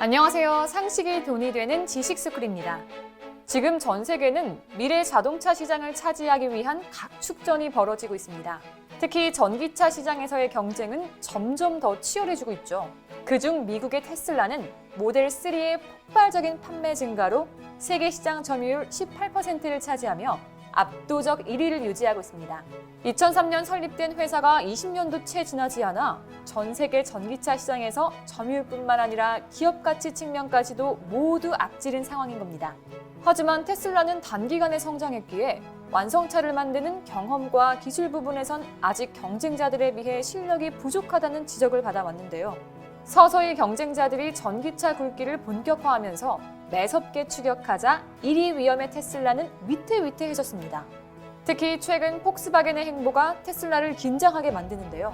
안녕하세요. 상식이 돈이 되는 지식스쿨입니다. 지금 전 세계는 미래 자동차 시장을 차지하기 위한 각축전이 벌어지고 있습니다. 특히 전기차 시장에서의 경쟁은 점점 더 치열해지고 있죠. 그중 미국의 테슬라는 모델 3의 폭발적인 판매 증가로 세계 시장 점유율 18%를 차지하며 압도적 1위를 유지하고 있습니다. 2003년 설립된 회사가 20년도 채 지나지 않아 전 세계 전기차 시장에서 점유율뿐만 아니라 기업 가치 측면까지도 모두 앞지른 상황인 겁니다. 하지만 테슬라는 단기간에 성장했기에 완성차를 만드는 경험과 기술 부분에선 아직 경쟁자들에 비해 실력이 부족하다는 지적을 받아왔는데요. 서서히 경쟁자들이 전기차 굴기를 본격화하면서 매섭게 추격하자 1위 위험의 테슬라는 위태위태해졌습니다. 특히 최근 폭스바겐의 행보가 테슬라를 긴장하게 만드는데요.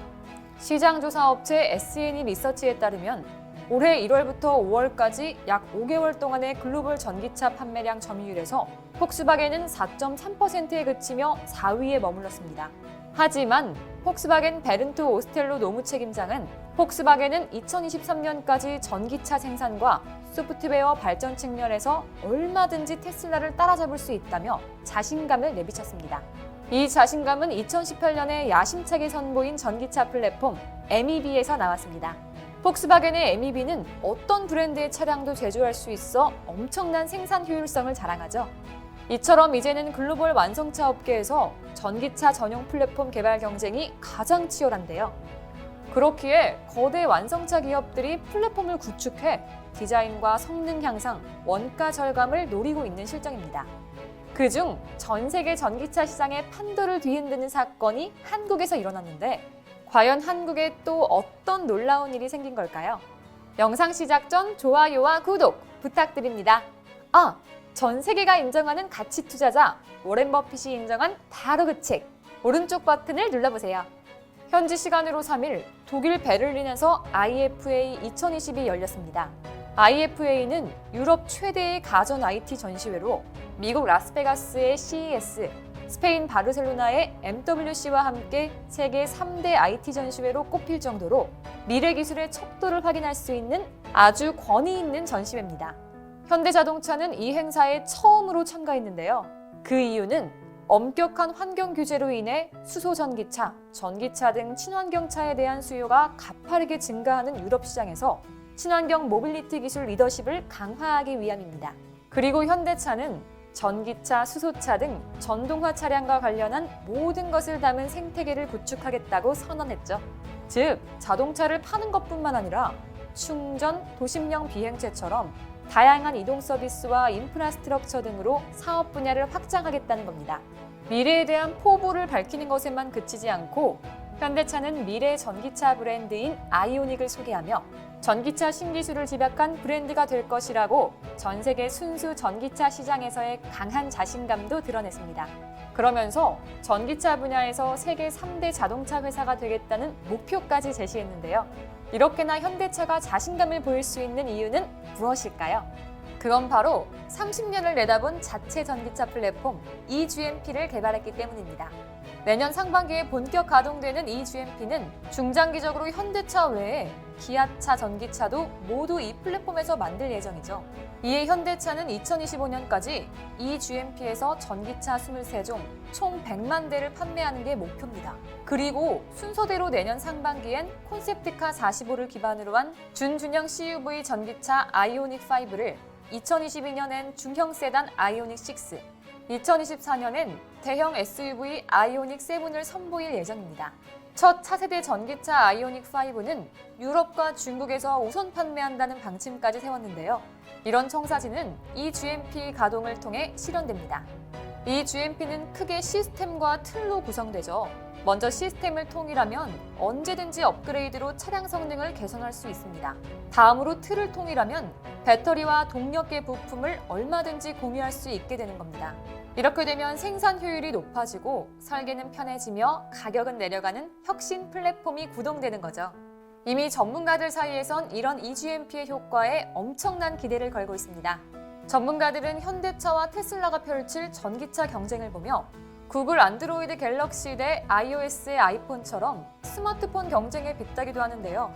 시장조사 업체 S&E 리서치에 따르면 올해 1월부터 5월까지 약 5개월 동안의 글로벌 전기차 판매량 점유율에서 폭스바겐은 4.3%에 그치며 4위에 머물렀습니다. 하지만 폭스바겐 베른트 오스텔로 노무책임장은 폭스바겐은 2023년까지 전기차 생산과 소프트웨어 발전 측면에서 얼마든지 테슬라를 따라잡을 수 있다며 자신감을 내비쳤습니다. 이 자신감은 2018년에 야심차게 선보인 전기차 플랫폼 MEB에서 나왔습니다. 폭스바겐의 MEB는 어떤 브랜드의 차량도 제조할 수 있어 엄청난 생산 효율성을 자랑하죠. 이처럼 이제는 글로벌 완성차 업계에서 전기차 전용 플랫폼 개발 경쟁이 가장 치열한데요. 그렇기에 거대 완성차 기업들이 플랫폼을 구축해 디자인과 성능 향상, 원가 절감을 노리고 있는 실정입니다. 그중 전 세계 전기차 시장의 판도를 뒤흔드는 사건이 한국에서 일어났는데 과연 한국에 또 어떤 놀라운 일이 생긴 걸까요? 영상 시작 전 좋아요와 구독 부탁드립니다. 전 세계가 인정하는 가치 투자자 워렌 버핏이 인정한 바로 그 책 오른쪽 버튼을 눌러보세요. 현지 시간으로 3일 독일 베를린에서 IFA 2020이 열렸습니다. IFA는 유럽 최대의 가전 IT 전시회로 미국 라스베가스의 CES, 스페인 바르셀로나의 MWC와 함께 세계 3대 IT 전시회로 꼽힐 정도로 미래 기술의 척도를 확인할 수 있는 아주 권위 있는 전시회입니다. 현대자동차는 이 행사에 처음으로 참가했는데요. 그 이유는 엄격한 환경 규제로 인해 수소 전기차, 전기차 등 친환경차에 대한 수요가 가파르게 증가하는 유럽 시장에서 친환경 모빌리티 기술 리더십을 강화하기 위함입니다. 그리고 현대차는 전기차, 수소차 등 전동화 차량과 관련한 모든 것을 담은 생태계를 구축하겠다고 선언했죠. 즉, 자동차를 파는 것뿐만 아니라 충전, 도심형 비행체처럼 다양한 이동 서비스와 인프라스트럭처 등으로 사업 분야를 확장하겠다는 겁니다. 미래에 대한 포부를 밝히는 것에만 그치지 않고 현대차는 미래 전기차 브랜드인 아이오닉을 소개하며 전기차 신기술을 집약한 브랜드가 될 것이라고 전 세계 순수 전기차 시장에서의 강한 자신감도 드러냈습니다. 그러면서 전기차 분야에서 세계 3대 자동차 회사가 되겠다는 목표까지 제시했는데요. 이렇게나 현대차가 자신감을 보일 수 있는 이유는 무엇일까요? 그건 바로 30년을 내다본 자체 전기차 플랫폼 eGMP를 개발했기 때문입니다. 내년 상반기에 본격 가동되는 eGMP는 중장기적으로 현대차 외에 기아차, 전기차도 모두 이 플랫폼에서 만들 예정이죠. 이에 현대차는 2025년까지 eGMP에서 전기차 23종, 총 100만 대를 판매하는 게 목표입니다. 그리고 순서대로 내년 상반기엔 콘셉트카 45를 기반으로 한 준준형 CUV 전기차 아이오닉 5를 2022년엔 중형 세단 아이오닉 6, 2024년엔 대형 SUV 아이오닉 7을 선보일 예정입니다. 첫 차세대 전기차 아이오닉 5는 유럽과 중국에서 우선 판매한다는 방침까지 세웠는데요. 이런 청사진은 eGMP 가동을 통해 실현됩니다. eGMP는 크게 시스템과 틀로 구성되죠. 먼저 시스템을 통일하면 언제든지 업그레이드로 차량 성능을 개선할 수 있습니다. 다음으로 틀을 통일하면 배터리와 동력계 부품을 얼마든지 공유할 수 있게 되는 겁니다. 이렇게 되면 생산 효율이 높아지고 설계는 편해지며 가격은 내려가는 혁신 플랫폼이 구동되는 거죠. 이미 전문가들 사이에선 이런 eGMP의 효과에 엄청난 기대를 걸고 있습니다. 전문가들은 현대차와 테슬라가 펼칠 전기차 경쟁을 보며 구글 안드로이드 갤럭시 대 iOS의 아이폰처럼 스마트폰 경쟁에 빗대기도 하는데요.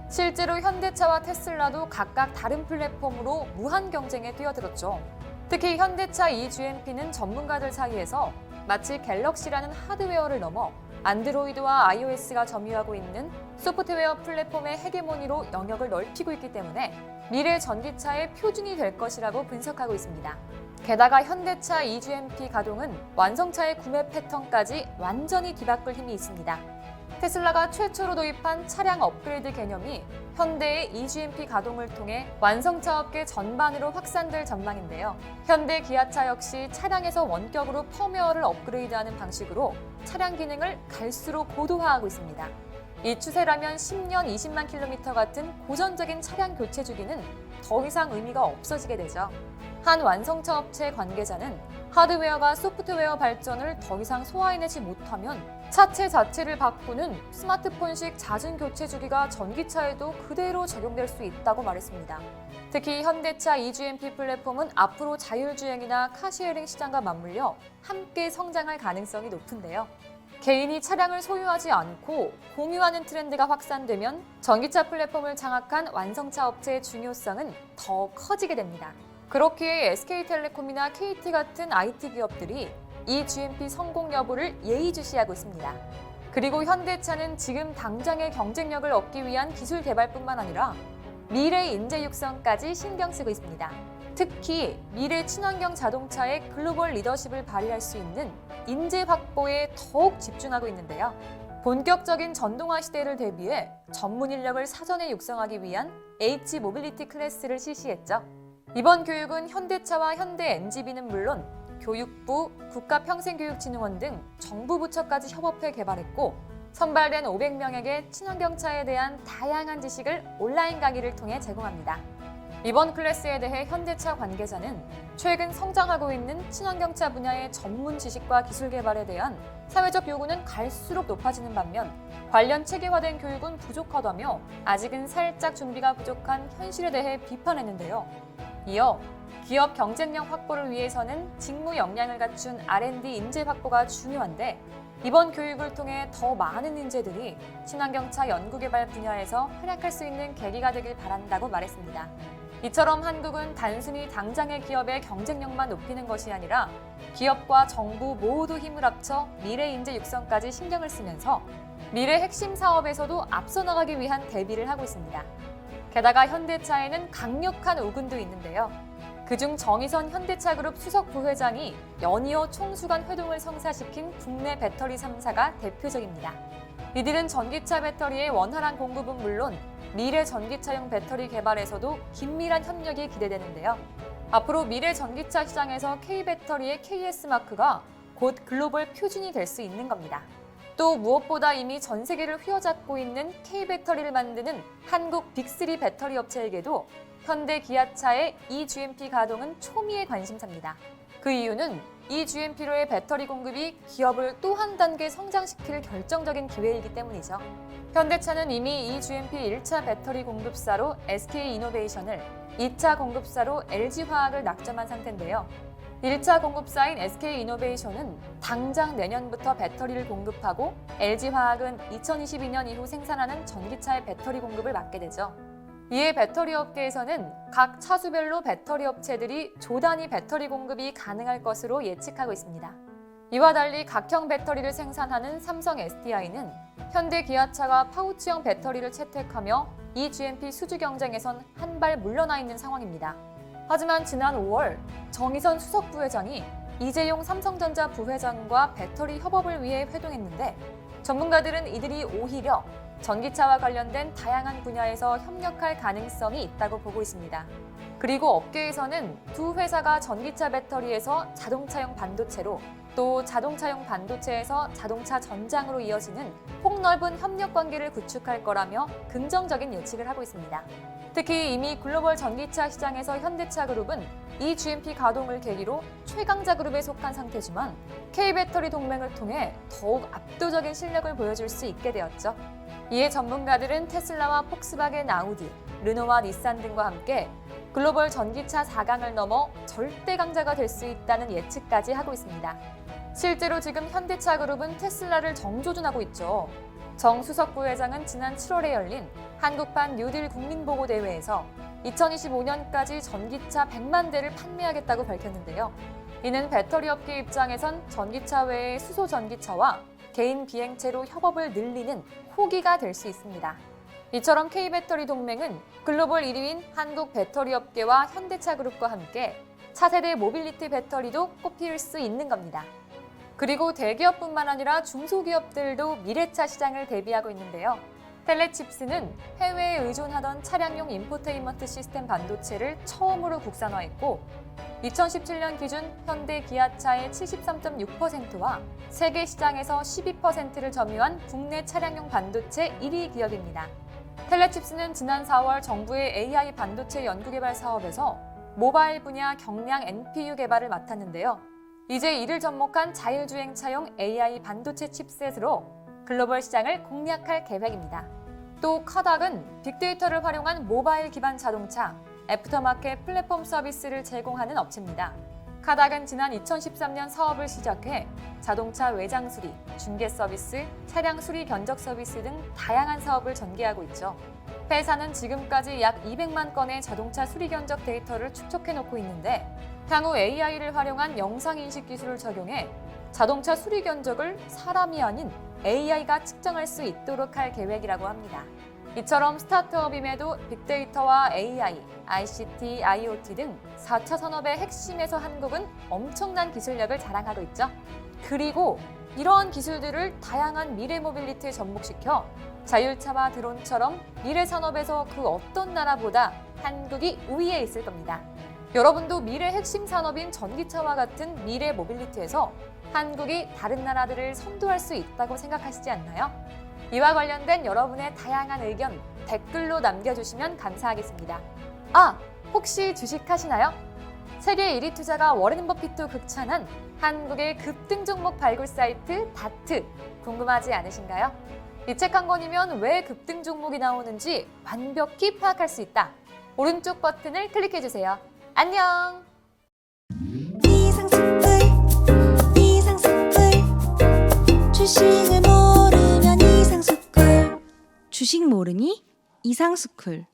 실제로 현대차와 테슬라도 각각 다른 플랫폼으로 무한 경쟁에 뛰어들었죠. 특히 현대차 eGMP는 전문가들 사이에서 마치 갤럭시라는 하드웨어를 넘어 안드로이드와 iOS가 점유하고 있는 소프트웨어 플랫폼의 헤게모니로 영역을 넓히고 있기 때문에 미래 전기차의 표준이 될 것이라고 분석하고 있습니다. 게다가 현대차 eGMP 가동은 완성차의 구매 패턴까지 완전히 뒤바꿀 힘이 있습니다. 테슬라가 최초로 도입한 차량 업그레이드 개념이 현대의 eGMP 가동을 통해 완성차 업계 전반으로 확산될 전망인데요. 현대 기아차 역시 차량에서 원격으로 펌웨어를 업그레이드하는 방식으로 차량 기능을 갈수록 고도화하고 있습니다. 이 추세라면 10년 20만 킬로미터 같은 고전적인 차량 교체 주기는 더 이상 의미가 없어지게 되죠. 한 완성차 업체 관계자는 하드웨어가 소프트웨어 발전을 더 이상 소화해내지 못하면 차체 자체를 바꾸는 스마트폰식 잦은 교체 주기가 전기차에도 그대로 적용될 수 있다고 말했습니다. 특히 현대차 eGMP 플랫폼은 앞으로 자율주행이나 카시어링 시장과 맞물려 함께 성장할 가능성이 높은데요. 개인이 차량을 소유하지 않고 공유하는 트렌드가 확산되면 전기차 플랫폼을 장악한 완성차 업체의 중요성은 더 커지게 됩니다. 그렇기에 SK텔레콤이나 KT 같은 IT 기업들이 eGMP 성공 여부를 예의주시하고 있습니다. 그리고 현대차는 지금 당장의 경쟁력을 얻기 위한 기술 개발뿐만 아니라 미래 인재 육성까지 신경 쓰고 있습니다. 특히 미래 친환경 자동차의 글로벌 리더십을 발휘할 수 있는 인재 확보에 더욱 집중하고 있는데요. 본격적인 전동화 시대를 대비해 전문 인력을 사전에 육성하기 위한 H 모빌리티 클래스를 실시했죠. 이번 교육은 현대차와 현대 NGV는 물론 교육부, 국가평생교육진흥원 등 정부 부처까지 협업해 개발했고 선발된 500명에게 친환경차에 대한 다양한 지식을 온라인 강의를 통해 제공합니다. 이번 클래스에 대해 현대차 관계자는 최근 성장하고 있는 친환경차 분야의 전문 지식과 기술 개발에 대한 사회적 요구는 갈수록 높아지는 반면 관련 체계화된 교육은 부족하다며 아직은 살짝 준비가 부족한 현실에 대해 비판했는데요. 이어 기업 경쟁력 확보를 위해서는 직무 역량을 갖춘 R&D 인재 확보가 중요한데 이번 교육을 통해 더 많은 인재들이 친환경차 연구개발 분야에서 활약할 수 있는 계기가 되길 바란다고 말했습니다. 이처럼 한국은 단순히 당장의 기업의 경쟁력만 높이는 것이 아니라 기업과 정부 모두 힘을 합쳐 미래 인재 육성까지 신경을 쓰면서 미래 핵심 사업에서도 앞서 나가기 위한 대비를 하고 있습니다. 게다가 현대차에는 강력한 우군도 있는데요. 그중 정의선 현대차그룹 수석 부회장이 연이어 총수간 회동을 성사시킨 국내 배터리 3사가 대표적입니다. 이들은 전기차 배터리의 원활한 공급은 물론 미래 전기차용 배터리 개발에서도 긴밀한 협력이 기대되는데요. 앞으로 미래 전기차 시장에서 K배터리의 KS마크가 곧 글로벌 표준이 될 수 있는 겁니다. 또 무엇보다 이미 전 세계를 휘어잡고 있는 K배터리를 만드는 한국 빅3 배터리 업체에게도 현대 기아차의 eGMP 가동은 초미의 관심사입니다. 그 이유는 eGMP로의 배터리 공급이 기업을 또 한 단계 성장시킬 결정적인 기회이기 때문이죠. 현대차는 이미 eGMP 1차 배터리 공급사로 SK이노베이션을, 2차 공급사로 LG화학을 낙점한 상태인데요. 1차 공급사인 SK이노베이션은 당장 내년부터 배터리를 공급하고 LG화학은 2022년 이후 생산하는 전기차의 배터리 공급을 맡게 되죠. 이에 배터리 업계에서는 각 차수별로 배터리 업체들이 조 단위 배터리 공급이 가능할 것으로 예측하고 있습니다. 이와 달리 각형 배터리를 생산하는 삼성 SDI는 현대 기아차가 파우치형 배터리를 채택하며 eGMP 수주 경쟁에선 한 발 물러나 있는 상황입니다. 하지만 지난 5월 정의선 수석 부회장이 이재용 삼성전자 부회장과 배터리 협업을 위해 회동했는데 전문가들은 이들이 오히려 전기차와 관련된 다양한 분야에서 협력할 가능성이 있다고 보고 있습니다. 그리고 업계에서는 두 회사가 전기차 배터리에서 자동차용 반도체로 또 자동차용 반도체에서 자동차 전장으로 이어지는 폭넓은 협력 관계를 구축할 거라며 긍정적인 예측을 하고 있습니다. 특히 이미 글로벌 전기차 시장에서 현대차그룹은 eGMP 가동을 계기로 최강자 그룹에 속한 상태지만 K배터리 동맹을 통해 더욱 압도적인 실력을 보여줄 수 있게 되었죠. 이에 전문가들은 테슬라와 폭스바겐 아우디, 르노와 닛산 등과 함께 글로벌 전기차 4강을 넘어 절대 강자가 될 수 있다는 예측까지 하고 있습니다. 실제로 지금 현대차 그룹은 테슬라를 정조준하고 있죠. 정수석 부회장은 지난 7월에 열린 한국판 뉴딜 국민보고대회에서 2025년까지 전기차 100만 대를 판매하겠다고 밝혔는데요. 이는 배터리 업계 입장에선 전기차 외의 수소 전기차와 개인 비행체로 협업을 늘리는 호기가 될 수 있습니다. 이처럼 K배터리 동맹은 글로벌 1위인 한국 배터리 업계와 현대차그룹과 함께 차세대 모빌리티 배터리도 꼽힐 수 있는 겁니다. 그리고 대기업뿐만 아니라 중소기업들도 미래차 시장을 대비하고 있는데요. 텔레칩스는 해외에 의존하던 차량용 인포테인먼트 시스템 반도체를 처음으로 국산화했고 2017년 기준 현대 기아차의 73.6%와 세계 시장에서 12%를 점유한 국내 차량용 반도체 1위 기업입니다. 텔레칩스는 지난 4월 정부의 AI 반도체 연구개발 사업에서 모바일 분야 경량 NPU 개발을 맡았는데요. 이제 이를 접목한 자율주행차용 AI 반도체 칩셋으로 글로벌 시장을 공략할 계획입니다. 또 카닥은 빅데이터를 활용한 모바일 기반 자동차, 애프터마켓 플랫폼 서비스를 제공하는 업체입니다. 카닥은 지난 2013년 사업을 시작해 자동차 외장 수리, 중개 서비스, 차량 수리 견적 서비스 등 다양한 사업을 전개하고 있죠. 회사는 지금까지 약 200만 건의 자동차 수리 견적 데이터를 축적해 놓고 있는데 향후 AI를 활용한 영상인식 기술을 적용해 자동차 수리 견적을 사람이 아닌 AI가 측정할 수 있도록 할 계획이라고 합니다. 이처럼 스타트업임에도 빅데이터와 AI, ICT, IoT 등 4차 산업의 핵심에서 한국은 엄청난 기술력을 자랑하고 있죠. 그리고 이러한 기술들을 다양한 미래 모빌리티에 접목시켜 자율차와 드론처럼 미래 산업에서 그 어떤 나라보다 한국이 우위에 있을 겁니다. 여러분도 미래 핵심 산업인 전기차와 같은 미래 모빌리티에서 한국이 다른 나라들을 선도할 수 있다고 생각하시지 않나요? 이와 관련된 여러분의 다양한 의견 댓글로 남겨주시면 감사하겠습니다. 혹시 주식하시나요? 세계 1위 투자가 워렌 버핏도 극찬한 한국의 급등 종목 발굴 사이트 다트 궁금하지 않으신가요? 이 책 한 권이면 왜 급등 종목이 나오는지 완벽히 파악할 수 있다. 오른쪽 버튼을 클릭해주세요. 안녕! 이상스쿨 주식을 모르면 이상스쿨 주식 모르니 이상스쿨